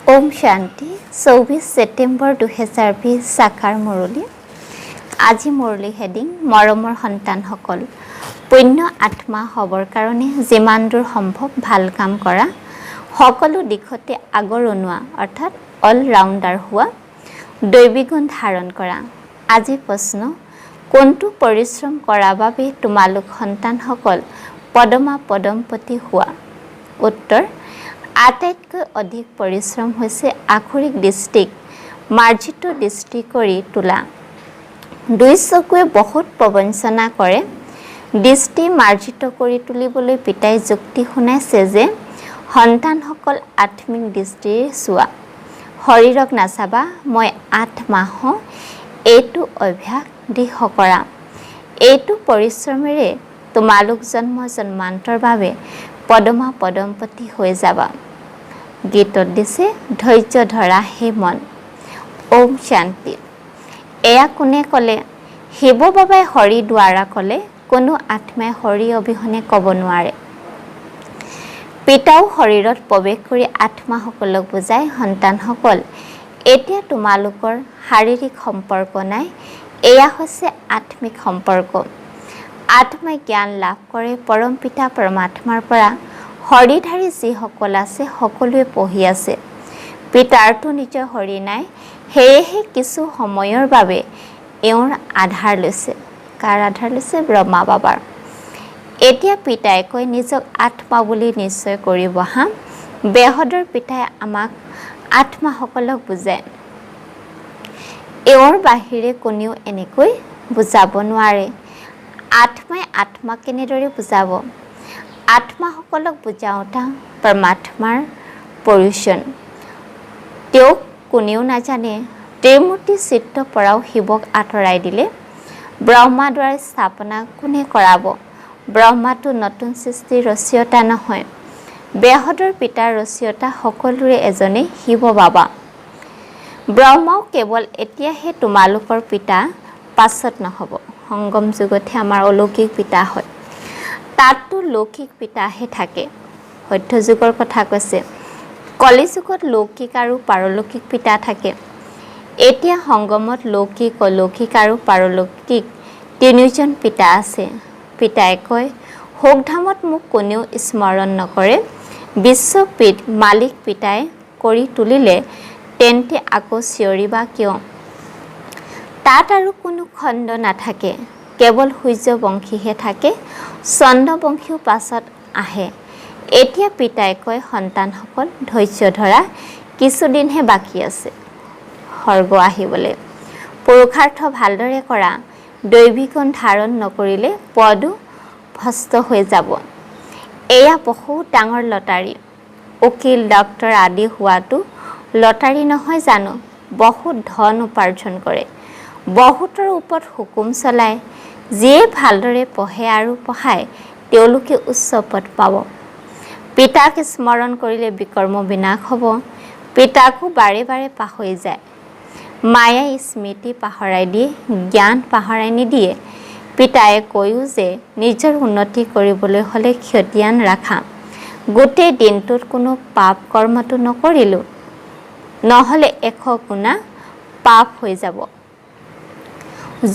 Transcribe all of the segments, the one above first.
Om Shanti 24 September 2020 साकार मुरली আজি मुरली heading मरমৰ সন্তানসকল পুণ্য আত্মা হবৰ কাৰণে যিমান দূৰ সম্ভৱ ভাল কাম কৰা সকলো দিশতে আগৰণুৱা অৰ্থাৎ অল ৰাউন্ডাৰ হোৱা দৈবিক গুণ ধাৰণ কৰা আজি প্ৰশ্ন কোনটো পৰিশ্ৰম কৰা বাবে তোমালোক সন্তানসকল পদমা পদমপতি হোৱা উত্তৰ আটাইতকৈ অধিক পৰিশ্ৰম হৈছে আখৰিক দৃষ্টিক মাৰ্জিত দৃষ্টি কৰি তোলা দুই চকুৱে বহুত প্ৰবঞ্চনা কৰে দৃষ্টি মাৰ্জিত কৰি তুলিবলৈ পিতাই যুক্তি শুনাইছে যে সন্তানসকল আত্মিক দৃষ্টিৰ চোৱা শৰীৰক নাচাবা মই 8 মাহ এইটো অভ্যাস দৃঢ় কৰা এইটো পৰিশ্ৰমেৰে তোমালোক জন্মান্তৰ বাবে পদমা পদমপতি হৈ যাবা গীতত দিছে ধৈৰ্য ধৰা হে মন ওম শান্তি এয়া কোনে কলে শিৱ বাবাই হৰি দ্বাৰা কলে কোনো আত্মাই হৰি অবিহনে ক'ব নোৱাৰে পিতাও শৰীৰত প্ৰৱেশ কৰি আত্মাসকলক বুজাই সন্তানসকল এতিয়া তোমালোকৰ শাৰীৰিক সম্পৰ্ক নাই এয়া হৈছে আত্মিক সম্পৰ্ক আত্মাই জ্ঞান লাভ কৰে পৰম পিতা পৰমাত্মাৰ পৰা হৰিধাৰী যিসকল আছে সকলোৱে পঢ়ি আছে পিতাৰটো নিজৰ হৰি নাই সেয়েহে কিছু সময়ৰ বাবে এওঁৰ আধাৰ লৈছে কাৰ আধাৰ লৈছে ব্ৰহ্মা বাবাৰ এতিয়া পিতাই কৈ নিজক আত্মা বুলি নিশ্চয় কৰিব হা বেহদৰ পিতাই আমাক আত্মাসকলক বুজায় এওঁৰ বাহিৰে কোনেও এনেকৈ বুজাব নোৱাৰে আত্মাই আত্মাক কেনেদৰে বুজাব আত্মাসকলক বুজাওঁতা পৰমাত্মাৰ প্ৰয়োজন তেওঁক কোনেও নাজানে ত্ৰিমূৰ্তি চিত্ৰ পৰাও শিৱক আঁতৰাই দিলে ব্ৰহ্মা দ্বাৰা স্থাপনা কোনে কৰাব ব্ৰহ্মাটো নতুন সৃষ্টিৰ ৰচয়িতা নহয় বেহদৰ পিতাৰ ৰচয়িতা সকলোৰে এজনেই শিৱ বাবা ব্ৰহ্মাও কেৱল এতিয়াহে তোমালোকৰ পিতা পাছত নহ'ব সংগম যুগতহে আমাৰ অলৌকিক পিতা হয় তাততো লৌকিক পিতাহে থাকে সত্য যুগৰ কথা কৈছে কলি যুগত লৌকিক আৰু পাৰলৌকিক পিতা থাকে এতিয়া সংগমত লৌকিক অলৌকিক আৰু পাৰলৌকিক তিনিজন পিতা আছে পিতাই কয় হোকধামত মোক কোনেও স্মৰণ নকৰে বিশ্বপিত মালিক পিতাই কৰি তুলিলে তেন্তে আকৌ চিঞৰিবা কিয় তাত আৰু কোনো খণ্ড নাথাকে কেৱল সূৰ্যবংশীহে থাকে চন্দ্ৰবংশীও পাছত আহে এতিয়া পিতাই কয় সন্তানসকল ধৈৰ্য ধৰা কিছুদিনহে বাকী আছে স্বৰ্গ আহিবলৈ পুৰুষাৰ্থ ভালদৰে কৰা দৈবিক গুণ ধাৰণ নকৰিলে পদো ভস্ত হৈ যাব এয়া বহুত ডাঙৰ লটাৰী উকিল ডক্তৰ আদি হোৱাটো লটাৰী নহয় জানো বহুত ধন উপাৰ্জন কৰে বহুতৰ ওপৰত হুকুম চলায় যিয়ে ভালদৰে পঢ়ে আৰু পঢ়ায় তেওঁলোকে উচ্চ পদ পাব পিতাক স্মৰণ কৰিলে বিকৰ্ম বিনাশ হ'ব পিতাকো বাৰে বাৰে পাহৰি যায় মায়াই স্মৃতি পাহৰাই দিয়ে জ্ঞান পাহৰাই নিদিয়ে পিতায়ে কৈও যে নিজৰ উন্নতি কৰিবলৈ হ'লে ক্ষতিয়ান ৰাখা গোটেই দিনটোত কোনো পাপ কৰ্মটো নকৰিলোঁ নহ'লে 100 গুণা পাপ হৈ যাব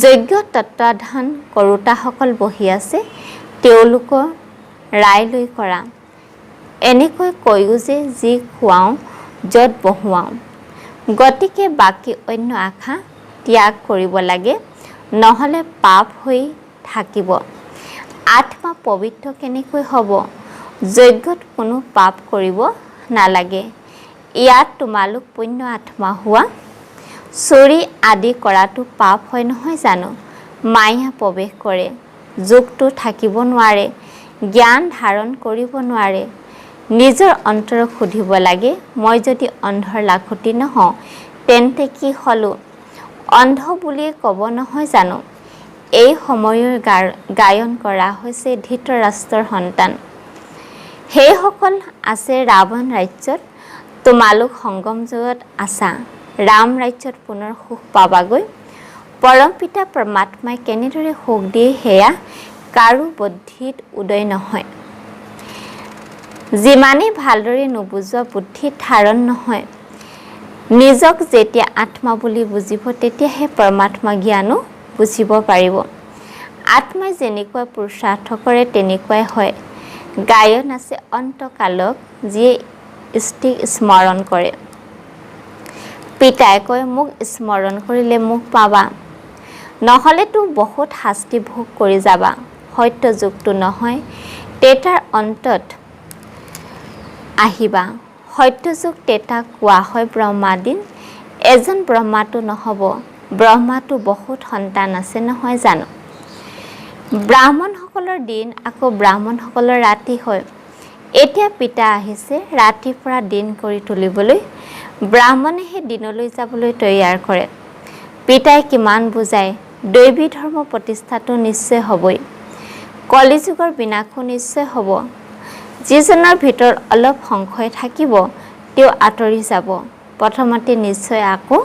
যজ্ঞ তত্ত্বাধান কৰোতাসকল বহি আছে তেওঁলোকৰ ৰায় লৈ কৰা এনেকৈ কৈও যে যি খুৱাওঁ য'ত বহুৱাওঁ গতিকে বাকী অন্য আশা ত্যাগ কৰিব লাগে নহ'লে পাপ হৈ থাকিব আত্মা পবিত্ৰ কেনেকৈ হ'ব যজ্ঞত কোনো পাপ কৰিব নালাগে ইয়াত তোমালোক পুণ্য আত্মা হোৱা চুৰি আদি কৰাটো পাপ হয় নহয় জানো মায়া প্ৰৱেশ কৰে যুগটো থাকিব নোৱাৰে জ্ঞান ধাৰণ কৰিব নোৱাৰে নিজৰ অন্তৰক সুধিব লাগে মই যদি অন্ধৰ লাখুটি নহওঁ তেন্তে কি হলো অন্ধ বুলিয়ে ক'ব নহয় জানো এই সময়ৰ গায়ন কৰা হৈছে ধৃতৰাষ্ট্ৰৰ সন্তান সেইসকল আছে ৰাৱণ ৰাজ্যত তোমালোক সংগম যুগত আছা ৰাম ৰাজ্যত পুনৰ সুখ পাবাগৈ পৰম পিতা পৰমাত্মাই কেনেদৰে সুখ দিয়ে সেয়া কাৰো বুদ্ধিত উদয় নহয় যিমানে ভালদৰে নুবুজোৱা বুদ্ধিত ধাৰণ নহয় নিজক যেতিয়া আত্মা বুলি বুজিব তেতিয়াহে পৰমাত্মা জ্ঞানো বুজিব পাৰিব। আত্মাই যেনেকুৱা পুৰুষাৰ্থ কৰে তেনেকুৱাই হয়। গায়ন আছে অন্তকালক যিয়ে ইষ্টিক স্মৰণ কৰে। পিতাই কয় মোক স্মৰণ কৰিলে মোক পাবা, নহ'লেতো বহুত শাস্তি ভোগ কৰি যাবা। সত্য যুগটো নহয়, তেতাৰ অন্তত আহিবা। সত্য যুগ তেতা কোৱা হয় ব্ৰহ্মাদিন। এজন ব্ৰহ্মাটো নহ'ব, ব্ৰহ্মাটো বহুত সন্তান আছে নহয় জানো। ব্ৰাহ্মণসকলৰ দিন আকৌ ব্ৰাহ্মণসকলৰ ৰাতি হয়। এতিয়া পিতা আহিছে ৰাতিৰ পৰা দিন কৰি তুলিবলৈ। ব্ৰাহ্মণে সেই দিনলৈ যাবলৈ তৈয়াৰ কৰে। পিতাই কিমান বুজায়, দৈবী ধৰ্ম প্ৰতিষ্ঠাটো নিশ্চয় হ'বই, কলিযুগৰ বিনাশো নিশ্চয় হ'ব। যিজনৰ ভিতৰত অলপ সংশয় থাকিব তেওঁ আঁতৰি যাব। প্ৰথমতে নিশ্চয় আকৌ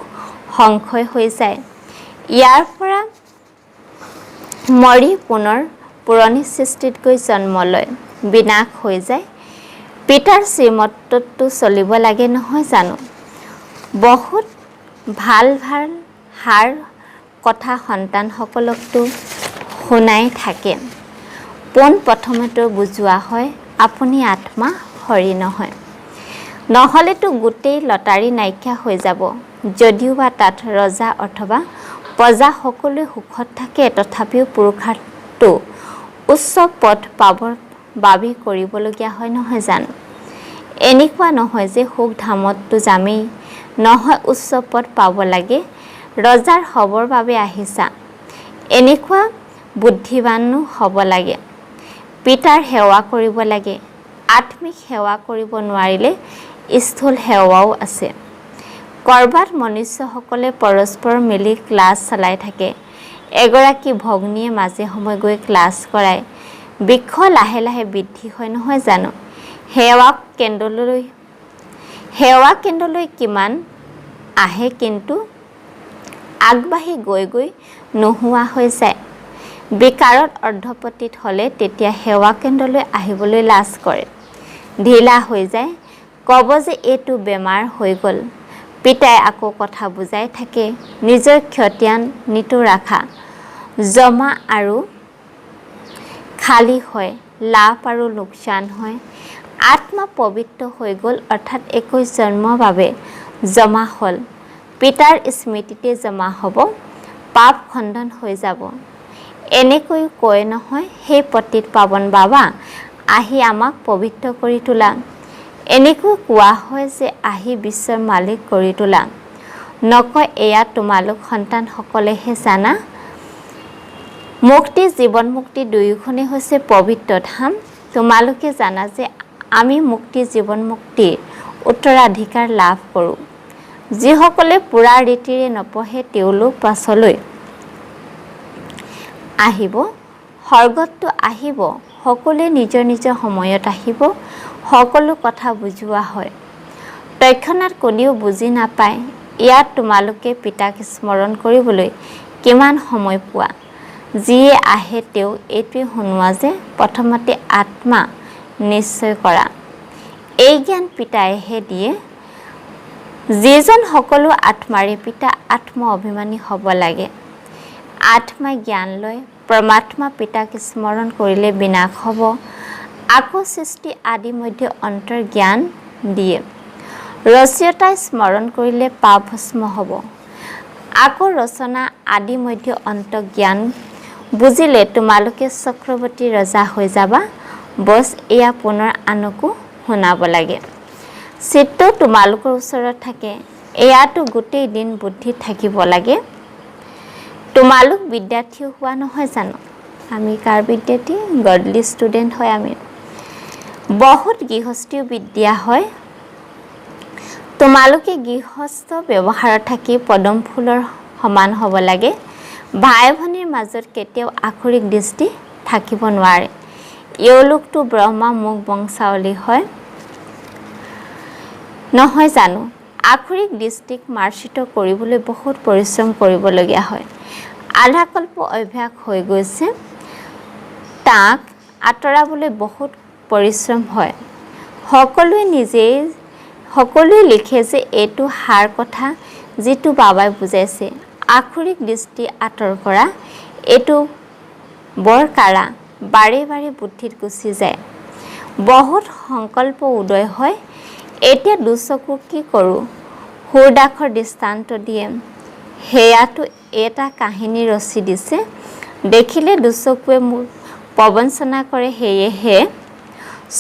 সংশয় হৈ যায়। ইয়াৰ পৰা মৰি পুনৰ পুৰণি সৃষ্টিত গৈ জন্ম লয়, বিনাশ হৈ যায়। পিতাৰ শ্ৰীমততো চলিব লাগে নহয় জানো। বহুত ভাল ভাল সাৰ কথা সন্তানসকলকতো শুনাই থাকে। পোন প্ৰথমেতো বুজোৱা হয় আপুনি আত্মা হৰি নহয়, নহ'লেতো গোটেই লটাৰী নাইকিয়া হৈ যাব। যদিও বা তাত ৰজা অথবা প্ৰজা সকলোৱে সুখত থাকে, তথাপিও পুৰুষাৰ্থটো উচ্চ পদ পাবৰ বাবে কৰিবলগীয়া হয় নহয় জানো। এনেকুৱা নহয় যে সুখ ধামততো যামেই, নহয় উচ্চ পদ পাব লাগে, ৰজাৰ হ'বৰ বাবে আহিছা, এনেকুৱা বুদ্ধিবানো হ'ব লাগে। পিতাৰ সেৱা কৰিব লাগে। আত্মিক সেৱা কৰিব নোৱাৰিলে স্থূল সেৱাও আছে। ক'ৰবাত মনুষ্যসকলে পৰস্পৰ মিলি ক্লাছ চলাই থাকে। এগৰাকী ভগ্নীয়ে মাজে সময়ে গৈ ক্লাছ কৰায়। বৃক্ষ লাহে লাহে বৃদ্ধি হয় নহয় জানো। সেৱা কেন্দ্ৰলৈ কিমান আহে, কিন্তু আগবাঢ়ি গৈ গৈ নোহোৱা হৈ যায়। বিকাৰত অৰ্ধপতিত হ'লে তেতিয়া সেৱা কেন্দ্ৰলৈ আহিবলৈ লাজ কৰে, ঢিলা হৈ যায়, ক'ব যে এইটো বেমাৰ হৈ গ'ল। পিতাই আকৌ কথা বুজাই থাকে, নিজৰ খতিয়ান নিতৌ ৰাখা, জমা আৰু খালী হয়, লাভ আৰু লোকচান হয়। আত্মা পবিত্ৰ হৈ গ'ল, অৰ্থাৎ 21 জন্মৰ বাবে জমা হ'ল, পিতাৰ স্মৃতিতে জমা হ'ব, পাপ খণ্ডন হৈ যাব। এনেকৈ কয় নহয়, সেই পতিত পাৱন বাবা আহি আমাক পবিত্ৰ কৰি তোলা। এনেকৈ কোৱা হয় যে আহি বিশ্বৰ মালিক কৰি তোলা। নকয় এয়া তোমালোক সন্তানসকলেহে জানা। মুক্তি জীৱন মুক্তি দুয়োখনেই হৈছে পবিত্ৰ ধাম। তোমালোকে জানা যে আমি মুক্তি জীৱন মুক্তিৰ উত্তৰাধিকাৰ লাভ কৰোঁ। যিসকলে পুৰা ৰীতিৰে নপঢ়ে তেওঁলোক পাছলৈ আহিব, স্বৰ্গততো আহিব, সকলোৱে নিজৰ নিজৰ সময়ত আহিব। সকলো কথা বুজোৱা হয়, তৎক্ষণাৎ কোনেও বুজি নাপায়। ইয়াত তোমালোকে পিতাক স্মৰণ কৰিবলৈ কিমান সময় পোৱা। যিয়ে আহে তেওঁ এইটোৱে শুনোৱা যে প্ৰথমতে আত্মা নিশ্চয় কৰা। এই জ্ঞান পিতাইহে দিয়ে। যিজন সকলো আত্মাৰে পিতা আত্ম অভিমানী হ'ব লাগে। আত্মাই জ্ঞান লয়, পৰমাত্মা পিতাক স্মৰণ কৰিলে বিনাশ হ'ব। আকৌ সৃষ্টি আদি মধ্য অন্তৰ জ্ঞান দিয়ে। ৰচয়িতাই স্মৰণ কৰিলে পাপ ভস্ম হ'ব। আকৌ ৰচনা আদি মধ্য অন্ত জ্ঞান বুজিলে তোমালোকে চক্ৰৱৰ্তী ৰজা হৈ যাবা। বছ এয়া পুনৰ আনকো শুনাব লাগে। চিত্ত তোমালোকৰ ওচৰত থাকে, এয়াতো গোটেই দিন বুদ্ধিত থাকিব লাগে। তোমালোক বিদ্যাৰ্থী হোৱা নহয় জানো। আমি কাৰ বিদ্যাৰ্থী? গডলি ষ্টুডেণ্ট হয় আমি। বহুত গৃহস্থীয় বিদ্যা হয়। তোমালোকে গৃহস্থ ব্যৱহাৰত থাকি পদম ফুলৰ সমান হ'ব লাগে। ভাই ভনীৰ মাজত কেতিয়াও আখৰিক দৃষ্টি থাকিব নোৱাৰে। এওঁলোকতো ব্ৰহ্মা মুখ বংশাৱলী হয় নহয় জানো। আখৰিক দৃষ্টিক মাৰ্জিত কৰিবলৈ বহুত পৰিশ্ৰম কৰিবলগীয়া হয়। আধা কল্প অভ্যাস হৈ গৈছে, তাক আঁতৰাবলৈ বহুত পৰিশ্ৰম হয়। সকলোৱে লিখে যে এইটো সাৰ কথা যিটো বাবাই বুজাইছে। আখৰিক দৃষ্টি আঁতৰ কৰা এইটো বৰ কাৰা, বাৰে বাৰে বুদ্ধিত গুচি যায়। বহুত সংকল্প উদয় হয়। এতিয়া দুচকু কি কৰোঁ? সুৰদাসৰ দৃষ্টান্ত দিয়ে। সেয়াটো এটা কাহিনী ৰচি দিছে। দেখিলে দুচকুৱে মোক প্ৰবঞ্চনা কৰে, সেয়েহে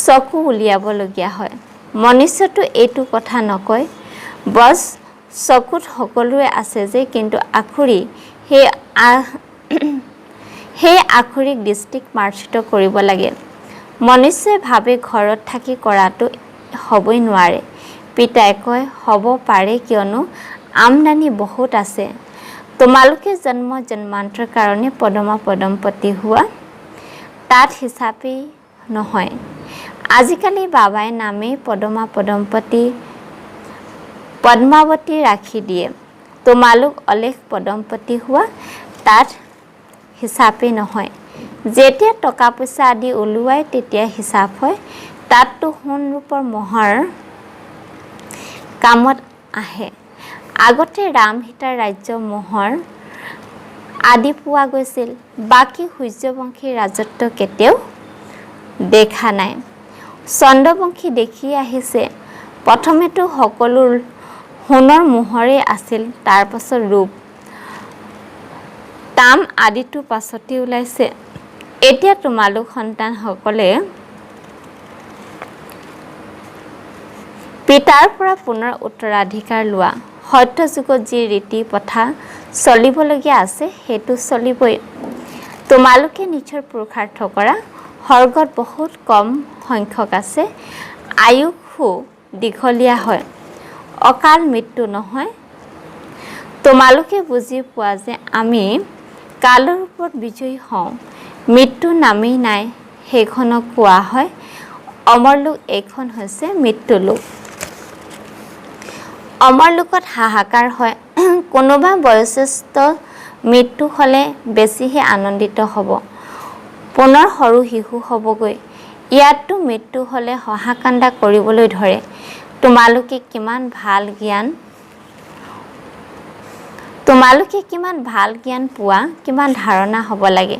চকু উলিয়াবলগীয়া হয়। মনুষ্যটো এইটো কথা নকয়। বছ চকুত সকলোৰে আছে যে, কিন্তু আখৰি সেই আখৰিক দৃষ্টিক মাৰ্জিত কৰিব লাগে। মনুষ্যই ভাবে ঘৰত থাকি কৰাটো হ'বই নোৱাৰে। পিতাই কয় হ'ব পাৰে, কিয়নো আমদানি বহুত আছে। তোমালোকে জন্ম জন্মান্তৰ কাৰণে পদমা পদমপতি হোৱা, তাত হিচাপেই নহয়। আজিকালি বাবাই নামেই পদমা পদমপতি পদ্মাৱতী ৰাখি দিয়ে। তোমালোক অলেখ পদমপতি হোৱা, তাত হিচাপেই নহয়। যেতিয়া টকা পইচা আদি ওলোৱাই তেতিয়া হিচাপ হয়। তাততো সোণ ৰূপৰ মহৰ কামত আহে। আগতে ৰাম সীতাৰ ৰাজ্য মোহৰ আদি পোৱা গৈছিল। বাকী সূৰ্যবংশী ৰাজত্ব কেতিয়াও দেখা নাই। চন্দ্ৰবংশী দেখি আহিছে। প্ৰথমেতো সকলো সোণৰ মোহৰেই আছিল, তাৰ পাছত ৰূপ তাম আদিতো পাছতেই ওলাইছে। এতিয়া তোমালোক সন্তানসকলে পিতাৰ পৰা পুনৰ উত্তৰাধিকাৰ লোৱা। সত্য যুগত যি ৰীতি প্ৰথা চলিবলগীয়া আছে সেইটো চলিবই। তোমালোকে নিজৰ পুৰুষাৰ্থ কৰা। স্বৰ্গত বহুত কম সংখ্যক আছে। আয়ুসো দীঘলীয়া হয়, অকাল মৃত্যু নহয়। তোমালোকে বুজি পোৱা যে আমি কালৰ ওপৰত বিজয়ী হওঁ। মৃত্যু নামেই নাই, সেইখনক কোৱা হয় অমৰলোক। এইখন হৈছে মৃত্যুলোক। অমৰলোকত হাহাকাৰ হয়। কোনোবা বয়োজ্যেষ্ঠ মৃত্যু হ'লে বেছিহে আনন্দিত হ'ব, পুনৰ সৰু শিশু হ'বগৈ। ইয়াততো মৃত্যু হ'লে হাহাকান্দা কৰিবলৈ ধৰে। তোমালোকে কিমান ভাল জ্ঞান পোৱা, কিমান ধাৰণা হ'ব লাগে,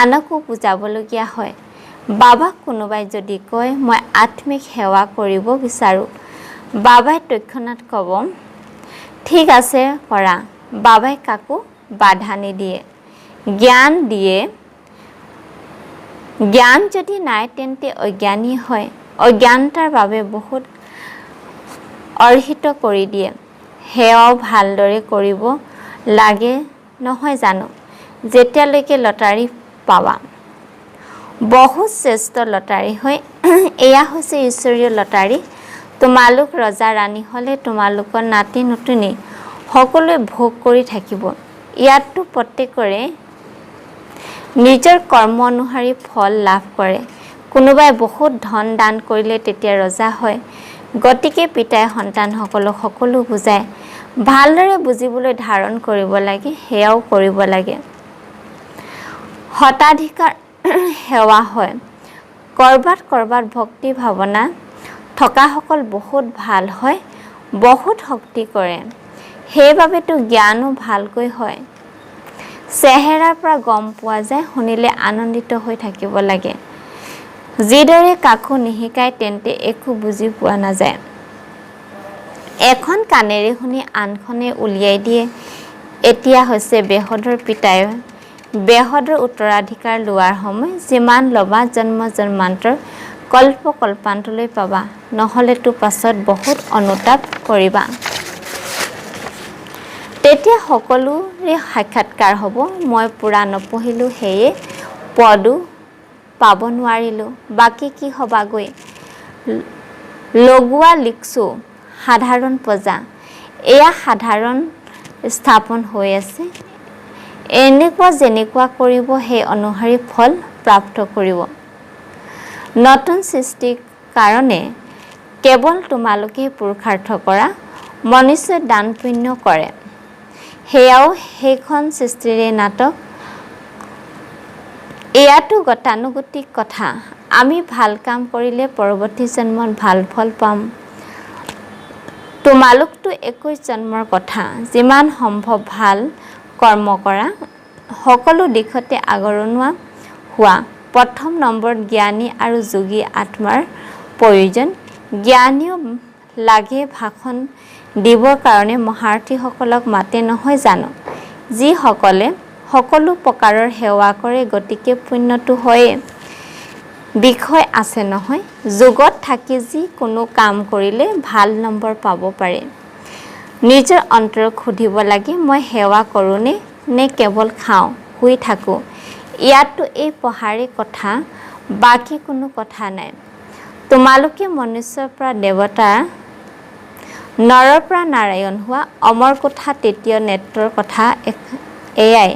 আনকো বুজাবলগীয়া হয়। বাবাক কোনোবাই যদি কয় মই আত্মিক সেৱা কৰিব বিচাৰোঁ, বাবাই তৎক্ষণাৎ ক'ব ঠিক আছে কৰা। বাবাই কাকো বাধা নিদিয়ে, জ্ঞান দিয়ে। জ্ঞান যদি নাই তেন্তে অজ্ঞানী হয়। অজ্ঞানতাৰ বাবে বহুত অৰ্হিত কৰি দিয়ে। সেয়াও ভালদৰে কৰিব লাগে নহয় জানো? যেতিয়ালৈকে লটাৰী পাবা। বহুত শ্ৰেষ্ঠ লটাৰী হয়। এয়া হৈছে ঈশ্বৰীয় লটাৰী। তোমালোক ৰজা ৰাণী হ'লে তোমালোকৰ নাতি নতুনী সকলোৱে ভোগ কৰি থাকিব। ইয়াততো প্ৰত্যেকৰে নিজৰ কৰ্ম অনুসৰি ফল লাভ কৰে। কোনোবাই বহুত ধন দান কৰিলে তেতিয়া ৰজা হয়। গতিকে পিতাই সন্তানসকলক সকলো বুজায়। ভালদৰে বুজিবলৈ ধাৰণ কৰিব লাগে, সেয়াও কৰিব লাগে। শতাধিকাৰ সেৱা হয়। কৰবাত ভক্তি ভাৱনা থকাসকল বহুত ভাল হয়, বহুত শক্তি কৰে। সেইবাবেতো জ্ঞানো ভালকৈ হয়। চেহেৰাৰ পৰা গম পোৱা যায়। শুনিলে আনন্দিত হৈ থাকিব লাগে। যিদৰে কাকো নিশিকায় তেন্তে একো বুজি পোৱা নাযায়। এখন কাণেৰে শুনি আনখনে উলিয়াই দিয়ে। এতিয়া হৈছে বেহদৰ পিতাই বেহদৰ উত্তৰাধিকাৰ লোৱাৰ সময়। যিমান ল'বা জন্ম জন্মান্তৰ কল্পান্তলৈ পাবা, নহ'লেতো পাছত বহুত অনুতাপ কৰিবা। তেতিয়া সকলোৰে সাক্ষাৎকাৰ হ'ব। মই পুৰা নপঢ়িলোঁ, সেয়ে পদো পাব নোৱাৰিলোঁ। বাকী কি হ'বাগৈ? লগোৱা লিখছোঁ সাধাৰণ প্ৰজা। এয়া সাধাৰণ স্থাপন হৈ আছে। এনেকুৱা যেনেকুৱা কৰিব সেই অনুসৰি ফল প্ৰাপ্ত কৰিব। নতুন সৃষ্টিৰ কাৰণে কেৱল তোমালোকেই পুৰুষাৰ্থ কৰা। মনুষ্যই দান পুণ্য কৰে, সেয়াও সেইখন সৃষ্টিৰে নাটক। এয়াতো গতানুগতিক কথা। আমি ভাল কাম কৰিলে পৰৱৰ্তী জন্মত ভাল ফল পাম। তোমালোকতো 21 জন্মৰ কথা, যিমান সম্ভৱ ভাল কৰ্ম কৰা, সকলো দিশতে আগৰণুৱা হোৱা। প্ৰথম নম্বৰত জ্ঞানী আৰু যোগী আত্মাৰ প্ৰয়োজন। জ্ঞানীও লাগে ভাষণ দিবৰ কাৰণে মহাৰ্থীসকলক মাতে নহয় জানো, যিসকলে সকলো প্ৰকাৰৰ সেৱা কৰে, গতিকে পুণ্যটো হয়ে। বিষয় আছে নহয়, যোগত থাকি যিকোনো কাম কৰিলে ভাল নম্বৰ পাব পাৰে। নিজৰ অন্তৰক সুধিব লাগে, মই সেৱা কৰোঁনে নে কেৱল খাওঁ শুই থাকোঁ। ইয়াততো এই পঢ়াৰে কথা, বাকী কোনো কথা নাই। তোমালোকে মনুষ্যৰ পৰা দেৱতা, নৰৰ পৰা নাৰায়ণ হোৱা, অমৰ কোঠা তৃতীয় নেত্ৰৰ কথা এয়াই।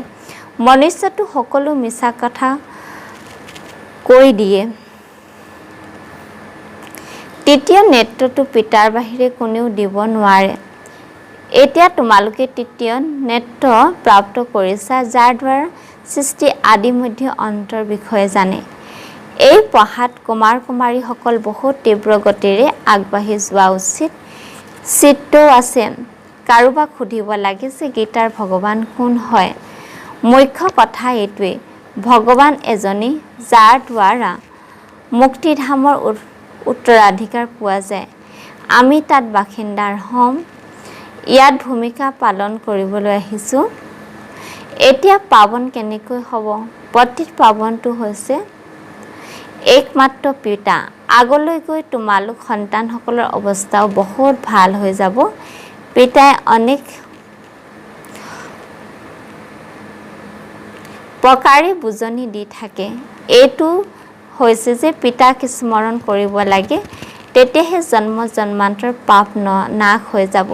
মনুষ্যটো সকলো মিছা কথা কৈ দিয়ে। তৃতীয় নেত্ৰটো পিতাৰ বাহিৰে কোনেও দিব নোৱাৰে। এতিয়া তোমালোকে তৃতীয় নেত্ৰ প্ৰাপ্ত কৰিছা, যাৰ দ্বাৰা সৃষ্টি আদি মধ্য অন্তৰ বিষয়ে জানে। এই পঢ়াত কুমাৰ কুমাৰীসকল বহুত তীব্ৰ গতিৰে আগবাঢ়ি যোৱা উচিত। চিত্তও আছে। কাৰোবাক সুধিব লাগে যে গীতাৰ ভগৱান কোন হয়। মুখ্য কথা এইটোৱেই, ভগৱান এজনেই, যাৰ দ্বাৰা মুক্তিধামৰ উত্তৰাধিকাৰ পোৱা যায়। আমি তাত বাসিন্দাৰ হ'ম। ইয়াত ভূমিকা পালন কৰিবলৈ আহিছোঁ। এতিয়া পাৱন কেনেকৈ হ'ব? পতিত পাৱনটো হৈছে একমাত্ৰ পিতা। আগলৈ গৈ তোমালোক সন্তানসকলৰ অৱস্থাও বহুত ভাল হৈ যাব। পিতাই অনেক প্ৰকাৰে বুজনি দি থাকে। এইটো হৈছে যে পিতাক স্মৰণ কৰিব লাগে, তেতিয়াহে জন্ম জন্মান্তৰ পাপ নাশ হৈ যাব।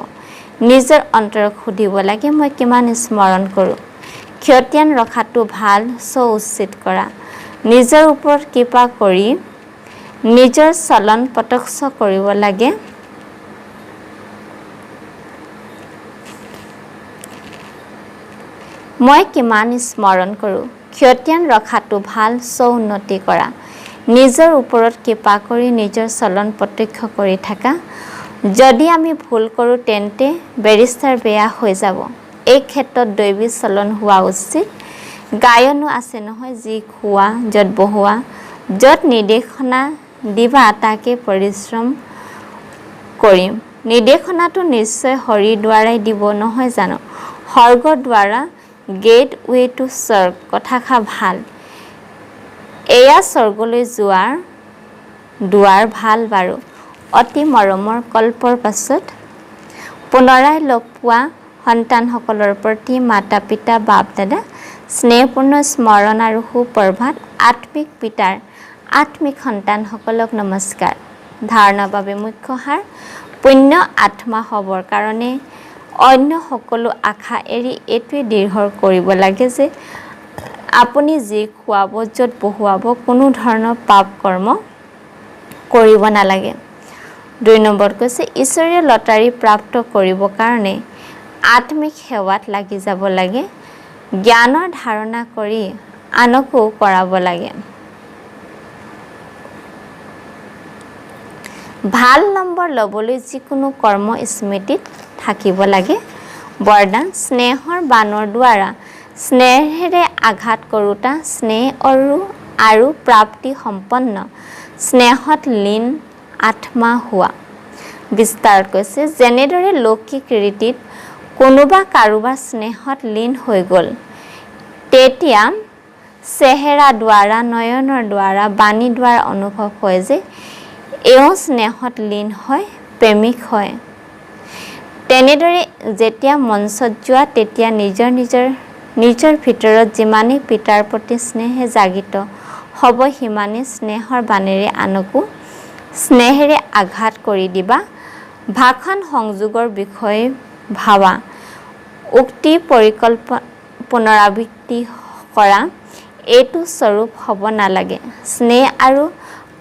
নিজৰ অন্তৰক সুধিব লাগে, মই কিমান স্মৰণ কৰোঁ। ক্ষতিয়ান ৰখাটো ভাল, উচিত কৰা। নিজৰ ওপৰত কৃপা কৰি নিজৰ চলন প্ৰত্যক্ষ কৰিব লাগে। মই কিমান স্মৰণ কৰোঁ। ক্ষতিয়ান ৰখাটো ভাল, উন্নতি কৰা। নিজৰ ওপৰত কৃপা কৰি নিজৰ চলন প্ৰত্যক্ষ কৰি থাকা। যদি আমি ভুল কৰোঁ তেন্তে বেৰিষ্টাৰ বেয়া হৈ যাব। এই ক্ষেত্ৰত দৈবী চলন হোৱা উচিত। গায়নো আছে নহয়, যি খোৱা, য'ত বহোৱা, য'ত নিৰ্দেশনা দিবা তাকে পৰিশ্ৰম কৰিম। নিৰ্দেশনাটো নিশ্চয় হৰিৰ দ্বাৰাই দিব নহয় জানো। স্বৰ্গৰ দ্বাৰা, গেট ৱে টু স্বৰ্গ, কথাষাৰ ভাল। এয়া স্বৰ্গলৈ যোৱাৰ দুৱাৰ ভাল বাৰু। অতি মৰমৰ কল্পৰ পাছত পুনৰাই লগ পোৱা সন্তানসকলৰ প্ৰতি মাতা পিতা, বাপ দাদা, স্নেহপূৰ্ণ স্মৰণ আৰু সুপ্ৰভাত। আত্মিক পিতাৰ আত্মিক সন্তানসকলক নমস্কাৰ। ধাৰণাৰ বাবে মুখ্য সাৰ, পুণ্য আত্মা হ'বৰ কাৰণে অন্য সকলো আশা এৰি এইটোৱে দৃঢ় কৰিব লাগে যে আপুনি যি খুৱাব, য'ত বহুৱাব, কোনো ধৰণৰ পাপ কৰ্ম কৰিব নালাগে। 2 নম্বৰত কৈছে, ঈশ্বৰীয় লটাৰী প্ৰাপ্ত কৰিবৰ কাৰণে আত্মিক সেৱাত লাগি যাব লাগে। জ্ঞানৰ ধাৰণা কৰি আনকো কৰাব লাগে। ভাল নম্বৰ ল'বলৈ যিকোনো কৰ্ম স্মৃতিত থাকিব লাগে। বৰদান, স্নেহৰ বাণৰ দ্বাৰা স্নেহেৰে আঘাত কৰোঁতা, স্নেহ আৰু প্ৰাপ্তি সম্পন্ন, স্নেহত লীন আত্মা হোৱা। বিস্তাৰত কৈছে, যেনেদৰে লৌকিক ৰীতিত কোনোবা কাৰোবাৰ স্নেহত লীন হৈ গ'ল, তেতিয়া চেহেৰা দ্বাৰা, নয়নৰ দ্বাৰা, বাণী দ্বাৰা অনুভৱ হয় যে এওঁ স্নেহত লীন হয়, প্ৰেমিক হয়। তেনেদৰে যেতিয়া মঞ্চত যোৱা, তেতিয়া নিজৰ ভিতৰত যিমানেই পিতাৰ প্ৰতি স্নেহে জাগিত হ'ব, সিমানেই স্নেহৰ বাণেৰে আনকো স্নেহেৰে আঘাত কৰি দিবা। ভাষণ সংযোগৰ বিষয়ে ভাবা, উক্তি পুনৰাবৃত্তি কৰা, এইটো স্বৰূপ হ'ব নালাগে। স্নেহ আৰু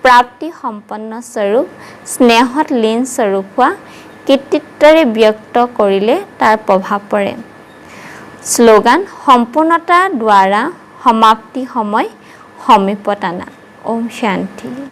প্ৰাপ্তি সম্পন্ন স্বৰূপ, স্নেহত লীন স্বৰূপ হোৱা, কৃতিত্বৰে ব্যক্ত কৰিলে তাৰ প্ৰভাৱ পৰে। শ্লোগান, সম্পূৰ্ণতা দ্বাৰা সমাপ্তি সময় সমীপত আনা। ওম শান্তি।